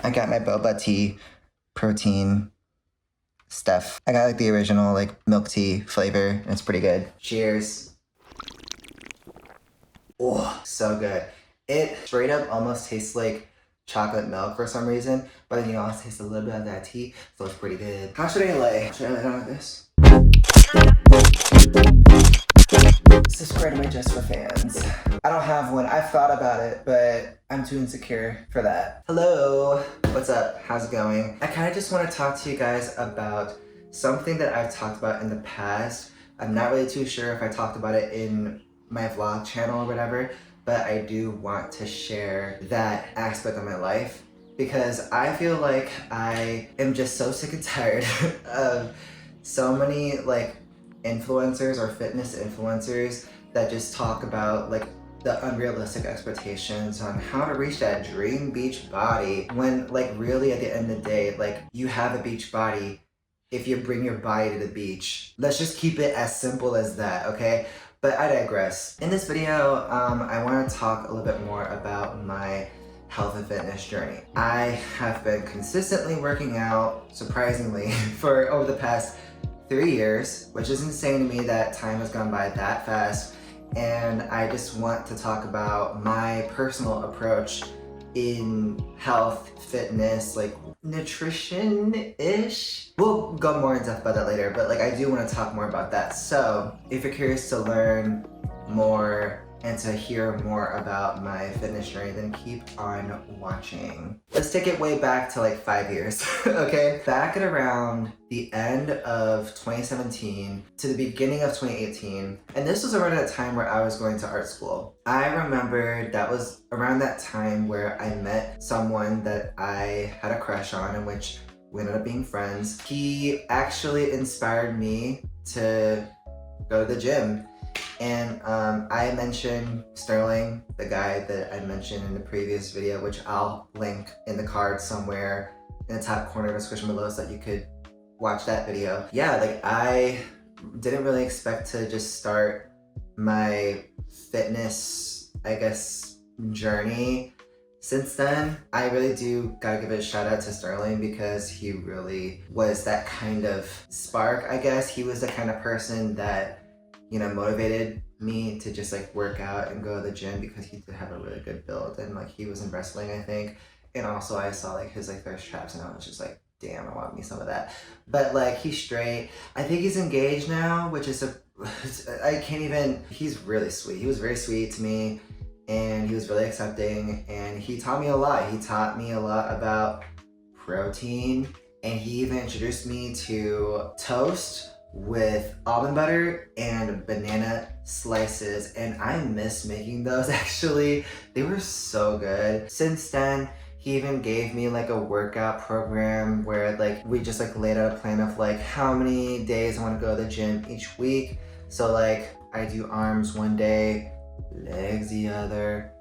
I got my boba tea protein stuff. I got like the original like milk tea flavor and it's pretty good. Cheers. Oh, so good. It straight up almost tastes like chocolate milk for some reason, but then you also taste a little bit of that tea, so it's pretty good. How should I lay? Should I lay down like this? Subscribe to my Just for Fans. I don't have one. I've thought about it, but I'm too insecure for that. Hello. What's up? How's it going? I kind of just want to talk to you guys about something that I've talked about in the past. I'm not really too sure if I talked about it in my vlog channel or whatever, but I do want to share that aspect of my life because I feel like I am just so sick and tired of so many like influencers or fitness influencers that just talk about like the unrealistic expectations on how to reach that dream beach body when like really at the end of the day, like you have a beach body if you bring your body to the beach. Let's just keep it as simple as that, okay? But I digress. In this video, I want to talk a little bit more about my health and fitness journey. I have been consistently working out, surprisingly, for over the past 3 years, which is insane to me that time has gone by that fast. And I just want to talk about my personal approach in health, fitness, like nutrition-ish. We'll go more in depth about that later, but like I do want to talk more about that. So if you're curious to learn more and to hear more about my fitness journey, then keep on watching. Let's take it way back to like 5 years, okay? Back at around the end of 2017 to the beginning of 2018, and this was around that time where I was going to art school. I remember that was around that time where I met someone that I had a crush on, in which we ended up being friends. He actually inspired me to go to the gym. And I mentioned Sterling, the guy that I mentioned in the previous video, which I'll link in the card somewhere in the top corner of the description below so that you could watch that video. Yeah, like I didn't really expect to just start my fitness, I guess, journey since then. I really do gotta give a shout out to Sterling because he really was that kind of spark, I guess. He was the kind of person that, you know, motivated me to just like work out and go to the gym because he did have a really good build, and like he was in wrestling, I think, and also I saw like his like thirst traps and I was just like, damn, I want me some of that. But like he's straight. I think he's engaged now, which is I can't even, he's really sweet. He was very sweet to me and he was really accepting and he taught me a lot. He taught me a lot about protein and he even introduced me to toast with almond butter and banana slices, and I miss making those actually. They were so good. Since then, he even gave me like a workout program where like we just like laid out a plan of like how many days I want to go to the gym each week. So like I do arms one day, legs the other,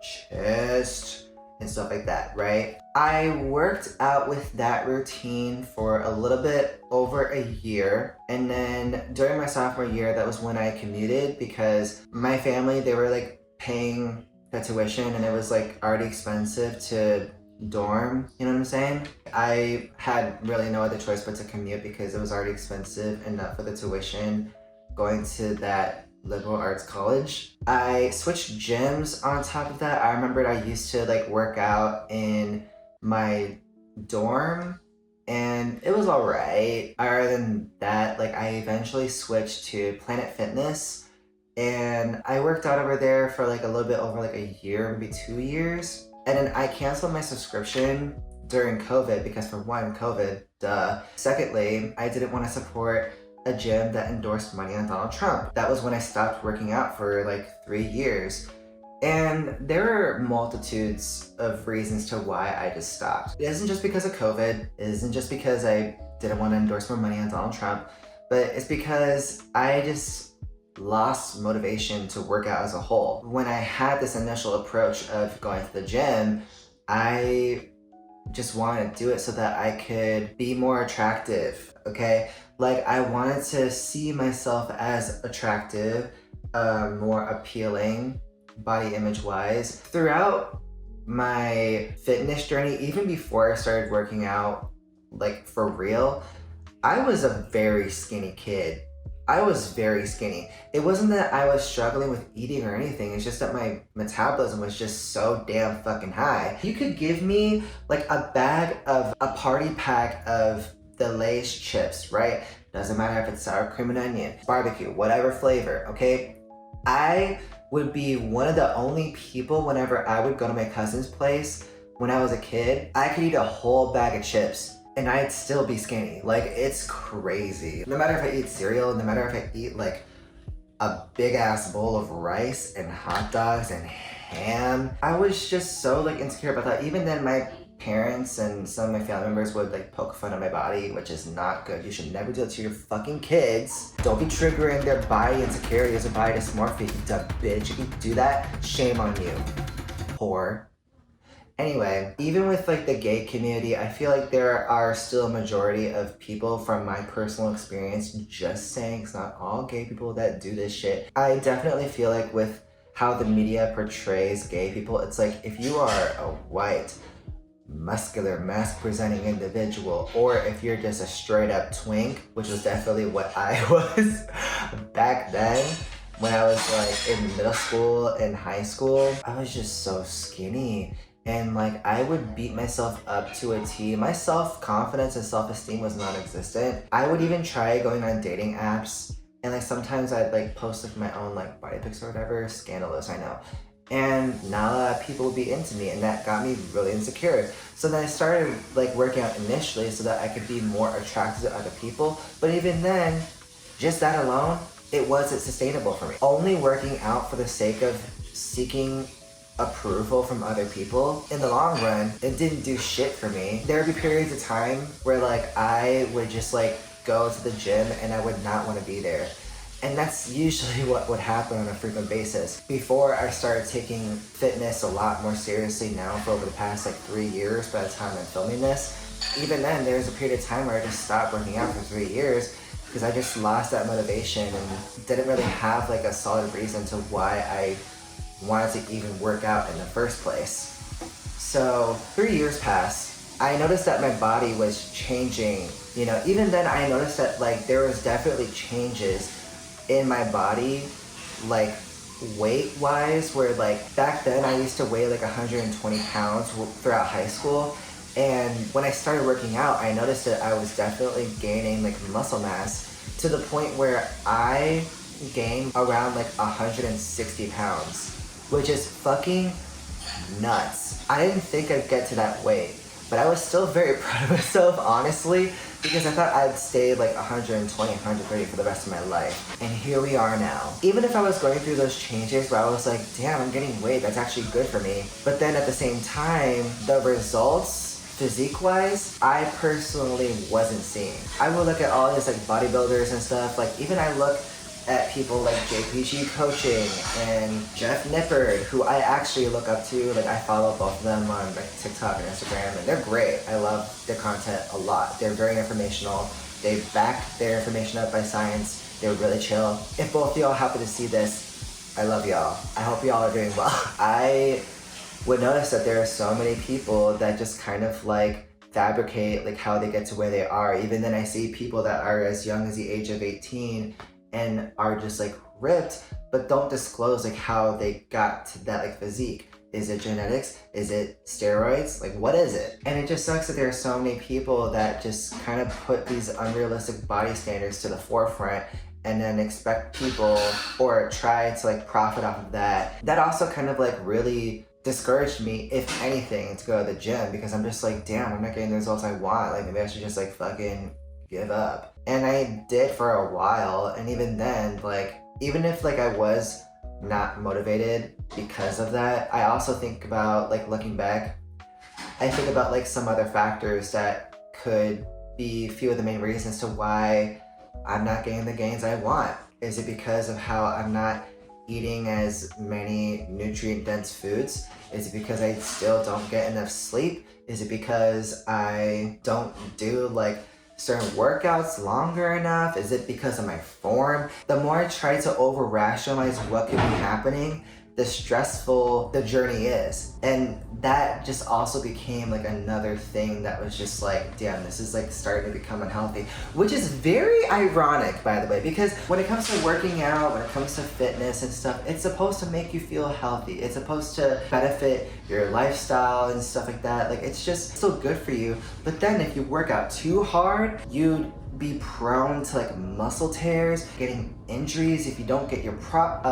chest, and stuff like that, right? I worked out with that routine for a little bit over a year. And then during my sophomore year, that was when I commuted because my family, they were like paying the tuition and it was like already expensive to dorm, you know what I'm saying? I had really no other choice but to commute because it was already expensive enough for the tuition going to that liberal arts college. I switched gyms on top of that. I remembered I used to like work out in my dorm and it was all right. Other than that, like I eventually switched to Planet Fitness and I worked out over there for like a little bit over like a year, maybe 2 years. And then I canceled my subscription during COVID because for one, COVID, duh. Secondly, I didn't want to support a gym that endorsed money on Donald Trump. That was when I stopped working out for like 3 years. And there are multitudes of reasons to why I just stopped. It isn't just because of COVID. It isn't just because I didn't want to endorse more money on Donald Trump, but it's because I just lost motivation to work out as a whole. When I had this initial approach of going to the gym, I just wanted to do it so that I could be more attractive, okay? Like I wanted to see myself as attractive, more appealing body image wise. Throughout my fitness journey, even before I started working out, like for real, I was a very skinny kid. I was very skinny. It wasn't that I was struggling with eating or anything. It's just that my metabolism was just so damn fucking high. You could give me like a party pack of the Lay's chips, right? Doesn't matter if it's sour cream and onion, barbecue, whatever flavor, okay? I would be one of the only people whenever I would go to my cousin's place when I was a kid, I could eat a whole bag of chips and I'd still be skinny. Like, it's crazy. No matter if I eat cereal, no matter if I eat like a big ass bowl of rice and hot dogs and ham, I was just so like insecure about that. Even then, my parents and some of my family members would like poke fun at my body, which is not good. You should never do it to your fucking kids. Don't be triggering their body insecurities or body dysmorphia, you dumb bitch. If you do that, shame on you, whore. Anyway, even with like the gay community, I feel like there are still a majority of people, from my personal experience, just saying it's not all gay people that do this shit. I definitely feel like with how the media portrays gay people, it's like if you are a white, muscular, mask-presenting individual, or if you're just a straight-up twink, which was definitely what I was back then, when I was like in middle school and high school, I was just so skinny. And like, I would beat myself up to a T. My self-confidence and self-esteem was non-existent. I would even try going on dating apps, and like sometimes I'd like post like my own like body pics or whatever. Scandalous, I know. And not a lot of people would be into me, and that got me really insecure. So then I started like working out initially so that I could be more attracted to other people. But even then, just that alone, it wasn't sustainable for me. Only working out for the sake of seeking approval from other people, in the long run, it didn't do shit for me. There would be periods of time where like I would just like go to the gym and I would not want to be there. And that's usually what would happen on a frequent basis. Before I started taking fitness a lot more seriously now for over the past like 3 years by the time I'm filming this, even then there was a period of time where I just stopped working out for 3 years because I just lost that motivation and didn't really have like a solid reason to why I wanted to even work out in the first place. So 3 years passed. I noticed that my body was changing. You know, even then I noticed that like there was definitely changes in my body, like weight wise, where like back then I used to weigh like 120 pounds throughout high school. And when I started working out, I noticed that I was definitely gaining like muscle mass to the point where I gained around like 160 pounds. Which is fucking nuts. I didn't think I'd get to that weight, but I was still very proud of myself, honestly, because I thought I'd stay like 120, 130 for the rest of my life. And here we are now. Even if I was going through those changes where I was like, damn, I'm getting weight, that's actually good for me. But then at the same time, the results, physique-wise, I personally wasn't seeing. I would look at all these like bodybuilders and stuff, like even I look at people like JPG Coaching and Jeff Nippard, who I actually look up to. Like I follow both of them on like TikTok and Instagram, and they're great. I love their content a lot. They're very informational. They back their information up by science. They're really chill. If both of y'all happen to see this, I love y'all. I hope y'all are doing well. I would notice that there are so many people that just kind of like fabricate like how they get to where they are. Even then I see people that are as young as the age of 18 and are just like ripped, but don't disclose like how they got to that like physique. Is it genetics? Is it steroids? Like what is it? And it just sucks that there are so many people that just kind of put these unrealistic body standards to the forefront and then expect people or try to like profit off of that. That also kind of like really discouraged me, if anything, to go to the gym, because I'm just like, damn, I'm not getting the results I want. Like maybe I should just like fucking give up. And I did for a while, and even then, like, even if like I was not motivated because of that, I also think about like looking back, I think about like some other factors that could be a few of the main reasons to why I'm not getting the gains I want. Is it because of how I'm not eating as many nutrient-dense foods? Is it because I still don't get enough sleep? Is it because I don't do like certain workouts longer enough? Is it because of my form? The more I try to over-rationalize what could be happening, stressful the journey is. And that just also became like another thing that was just like, damn, this is like starting to become unhealthy, which is very ironic, by the way, because when it comes to working out, when it comes to fitness and stuff, it's supposed to make you feel healthy. It's supposed to benefit your lifestyle and stuff like that. Like, it's just still good for you. But then if you work out too hard, you'd be prone to like muscle tears, getting injuries if you don't get your form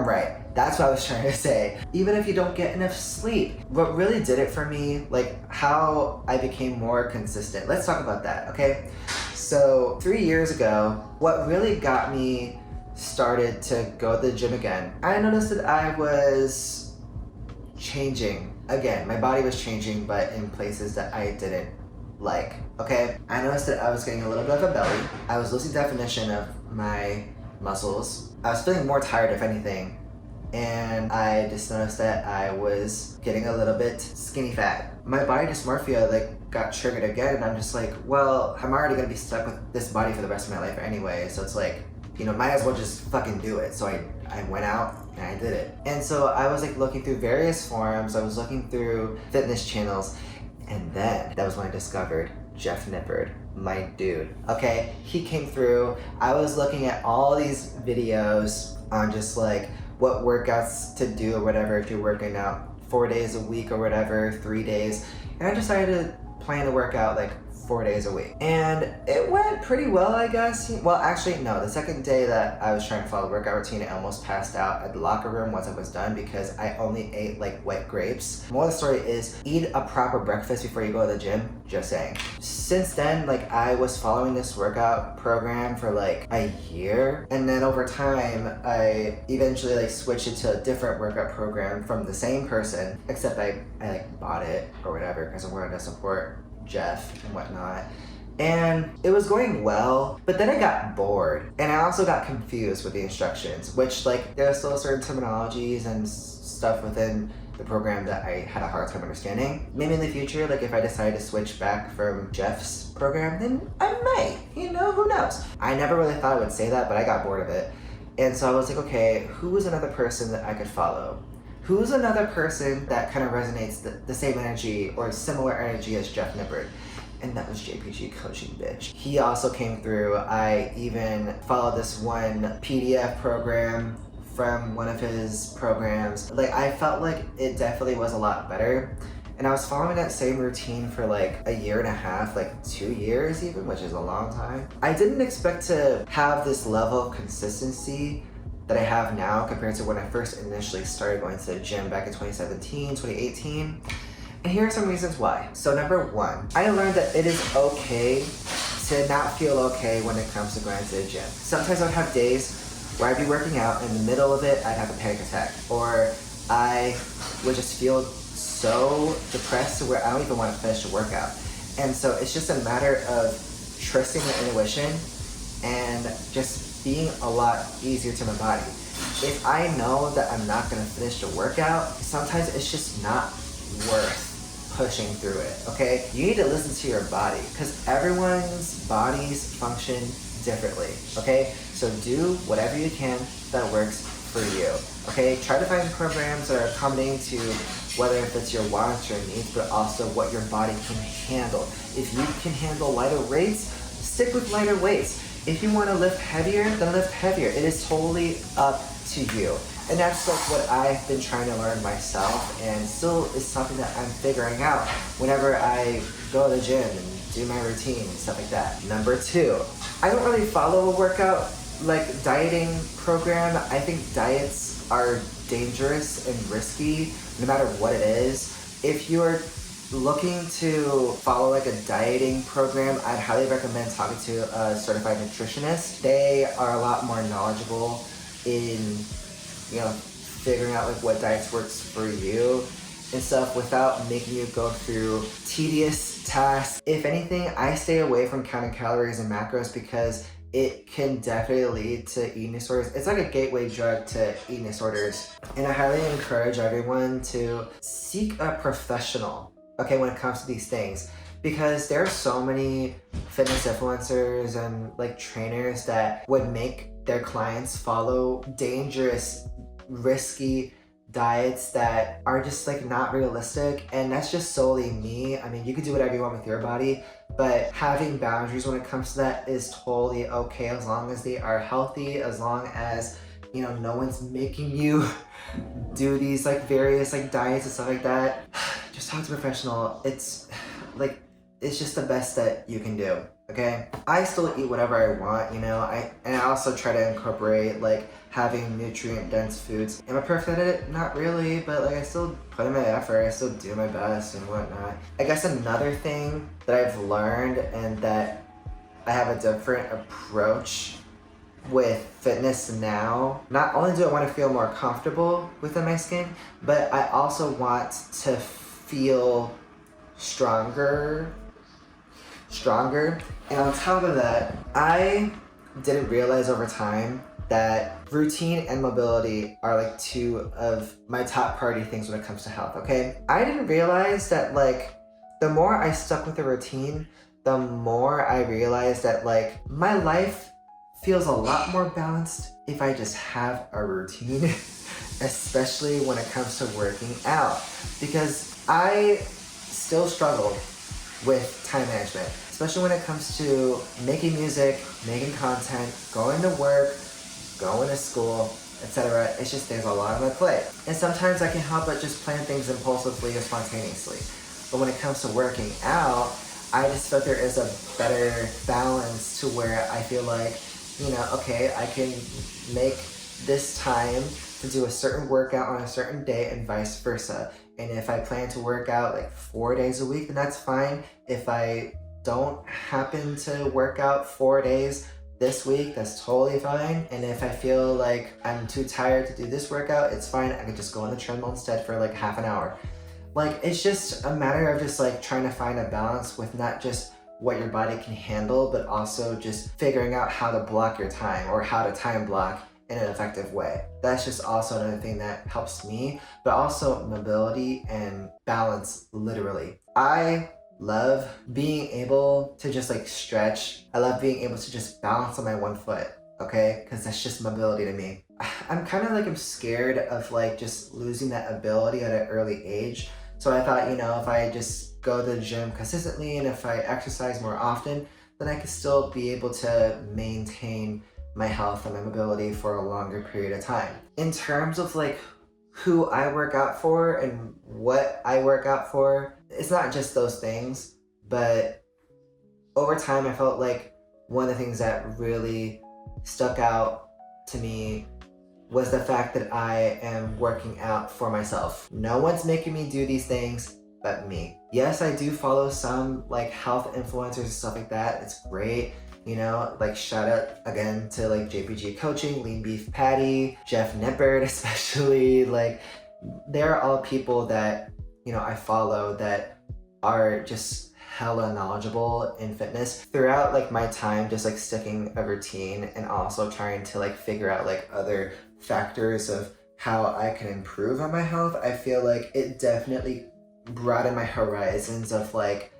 right. That's what I was trying to say. Even if you don't get enough sleep. What really did it for me, like how I became more consistent. Let's talk about that, okay? So 3 years ago, what really got me started to go to the gym again, I noticed that I was changing. Again, my body was changing, but in places that I didn't like, okay? I noticed that I was getting a little bit of a belly. I was losing definition of my muscles. I was feeling more tired, if anything. And I just noticed that I was getting a little bit skinny fat. My body dysmorphia like got triggered again, and I'm just like, well, I'm already gonna be stuck with this body for the rest of my life anyway, so it's like, you know, might as well just fucking do it. So I went out and I did it. And so I was like looking through various forums, I was looking through fitness channels, and then that was when I discovered Jeff Nippard, my dude. Okay, he came through. I was looking at all these videos on just like what workouts to do or whatever if you're working out 4 days a week or whatever, 3 days. And I decided to plan to work out like 4 days a week. And it went pretty well, I guess. Well, actually, no. The second day that I was trying to follow the workout routine, I almost passed out at the locker room once I was done because I only ate like wet grapes. More of the story is eat a proper breakfast before you go to the gym. Just saying. Since then, like I was following this workout program for like a year. And then over time, I eventually like switched it to a different workout program from the same person, except I like bought it or whatever because I wanted to support Jeff and whatnot. And it was going well, but then I got bored and I also got confused with the instructions, which like there are still certain terminologies and stuff within the program that I had a hard time understanding. Maybe in the future, like if I decide to switch back from Jeff's program, then I might, you know, who knows? I never really thought I would say that, but I got bored of it. And so I was like, okay, who is another person that I could follow? Who's another person that kind of resonates the same energy or similar energy as Jeff Nippard? And that was JPG Coaching, bitch. He also came through. I even followed this one PDF program from one of his programs. Like, I felt like it definitely was a lot better. And I was following that same routine for like a year and a half, like 2 years even, which is a long time. I didn't expect to have this level of consistency that I have now compared to when I first initially started going to the gym back in 2017, 2018. And here are some reasons why. So number one, I learned that it is okay to not feel okay when it comes to going to the gym. Sometimes I'd have days where I'd be working out, in the middle of it, I'd have a panic attack. Or I would just feel so depressed to where I don't even want to finish the workout. And so it's just a matter of trusting the intuition and just being a lot easier to my body. If I know that I'm not gonna finish the workout, sometimes it's just not worth pushing through it, okay? You need to listen to your body because everyone's bodies function differently, okay? So do whatever you can that works for you, okay? Try to find programs that are accommodating to whether if it's your wants or needs, but also what your body can handle. If you can handle lighter weights, stick with lighter weights. If you want to lift heavier, then lift heavier. It is totally up to you. And that's like what I've been trying to learn myself, and still is something that I'm figuring out whenever I go to the gym and do my routine and stuff like that. Number two, I don't really follow a workout like dieting program. I think diets are dangerous and risky no matter what it is. If you're looking to follow like a dieting program, I'd highly recommend talking to a certified nutritionist. They are a lot more knowledgeable in, you know, figuring out like what diets works for you and stuff without making you go through tedious tasks. If anything, I stay away from counting calories and macros because it can definitely lead to eating disorders. It's like a gateway drug to eating disorders. And I highly encourage everyone to seek a professional, okay, when it comes to these things, because there are so many fitness influencers and like trainers that would make their clients follow dangerous risky diets that are just like not realistic, and that's just solely me. I mean, you can do whatever you want with your body, but having boundaries when it comes to that is totally okay, as long as they are healthy, as long as, you know, no one's making you do these like various like diets and stuff like that. Just talk to a professional. It's like, it's just the best that you can do, okay? I still eat whatever I want, you know, and I also try to incorporate like having nutrient dense foods. Am I perfect at it? Not really, but like I still put in my effort, I still do my best and whatnot. I guess another thing that I've learned and that I have a different approach with fitness now, not only do I want to feel more comfortable within my skin, but I also want to feel stronger. And on top of that, I didn't realize over time that routine and mobility are like two of my top priority things when it comes to health, okay? I didn't realize that like the more I stuck with the routine, the more I realized that like my life feels a lot more balanced if I just have a routine, especially when it comes to working out, because I still struggle with time management, especially when it comes to making music, making content, going to work, going to school, etc. It's just, there's a lot on my plate. And sometimes I can help but just plan things impulsively or spontaneously. But when it comes to working out, I just feel there is a better balance to where I feel like, you know, okay, I can make this time to do a certain workout on a certain day and vice versa. And if I plan to work out like 4 days a week, then that's fine. If I don't happen to work out 4 days this week, that's totally fine. And if I feel like I'm too tired to do this workout, it's fine. I could just go on the treadmill instead for like half an hour. Like, it's just a matter of just like trying to find a balance with not just what your body can handle, but also just figuring out how to block your time or how to time block in an effective way. That's just also another thing that helps me, but also mobility and balance, literally. I love being able to just like stretch. I love being able to just balance on my one foot, okay? Because that's just mobility to me. I'm kind of like, I'm scared of like just losing that ability at an early age. So I thought, you know, if I just go to the gym consistently and if I exercise more often, then I could still be able to maintain my health and my mobility for a longer period of time. In terms of like who I work out for and what I work out for, it's not just those things, but over time I felt like one of the things that really stuck out to me was the fact that I am working out for myself. No one's making me do these things but me. Yes, I do follow some like health influencers and stuff like that. It's great. You know, like shout out again to like JPG Coaching, Lean Beef Patty, Jeff Nippert especially. Like, they're all people that, you know, I follow that are just hella knowledgeable in fitness. Throughout like my time just like sticking a routine and also trying to like figure out like other factors of how I can improve on my health, I feel like it definitely broadened my horizons of like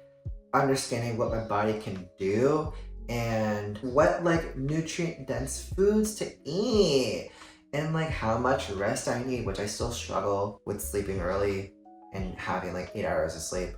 understanding what my body can do and what like nutrient dense foods to eat and like how much rest I need, which I still struggle with sleeping early and having like 8 hours of sleep.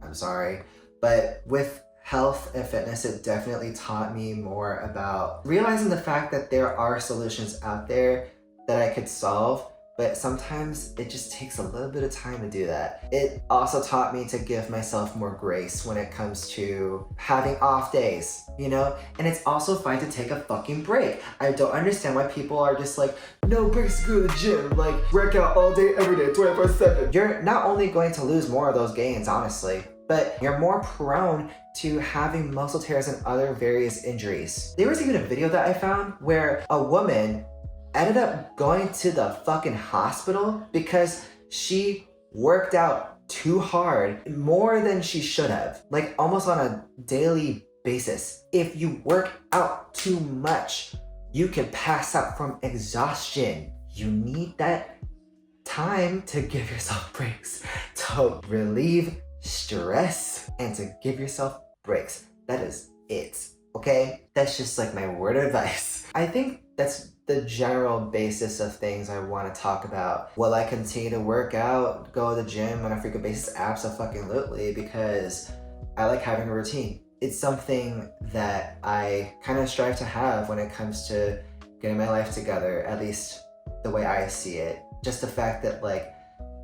I'm sorry. But with health and fitness, it definitely taught me more about realizing the fact that there are solutions out there that I could solve, but sometimes it just takes a little bit of time to do that. It also taught me to give myself more grace when it comes to having off days, you know? And it's also fine to take a fucking break. I don't understand why people are just like, no breaks, go to the gym, like work out all day, every day, 24/7. You're not only going to lose more of those gains, honestly, but you're more prone to having muscle tears and other various injuries. There was even a video that I found where a woman ended up going to the fucking hospital because she worked out too hard, more than she should have, like almost on a daily basis. If you work out too much, you can pass out from exhaustion. You need that time to give yourself breaks, to relieve stress and to give yourself breaks. That is it. Okay? That's just like my word of advice. I think that's the general basis of things I want to talk about. Will I continue to work out, go to the gym on a frequent basis? Absolutely, because I like having a routine. It's something that I kind of strive to have when it comes to getting my life together, at least the way I see it. Just the fact that like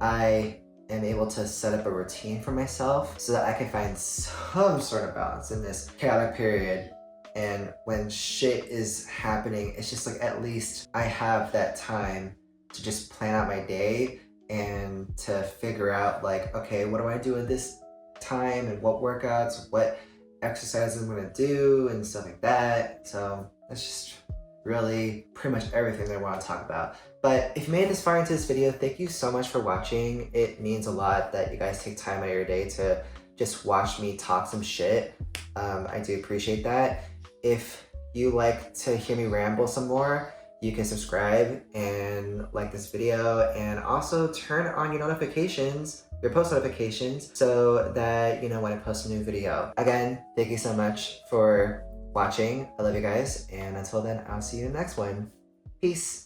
I am able to set up a routine for myself so that I can find some sort of balance in this chaotic period. And when shit is happening, it's just like at least I have that time to just plan out my day and to figure out like, okay, what do I do at this time and what workouts, what exercises I'm gonna do and stuff like that. So that's just really pretty much everything that I want to talk about. But if you made it this far into this video, thank you so much for watching. It means a lot that you guys take time out of your day to just watch me talk some shit. I do appreciate that. If you like to hear me ramble some more, you can subscribe and like this video and also turn on your notifications, your post notifications, so that you know when I post a new video. Again, thank you so much for watching. I love you guys, and until then, I'll see you in the next one. Peace.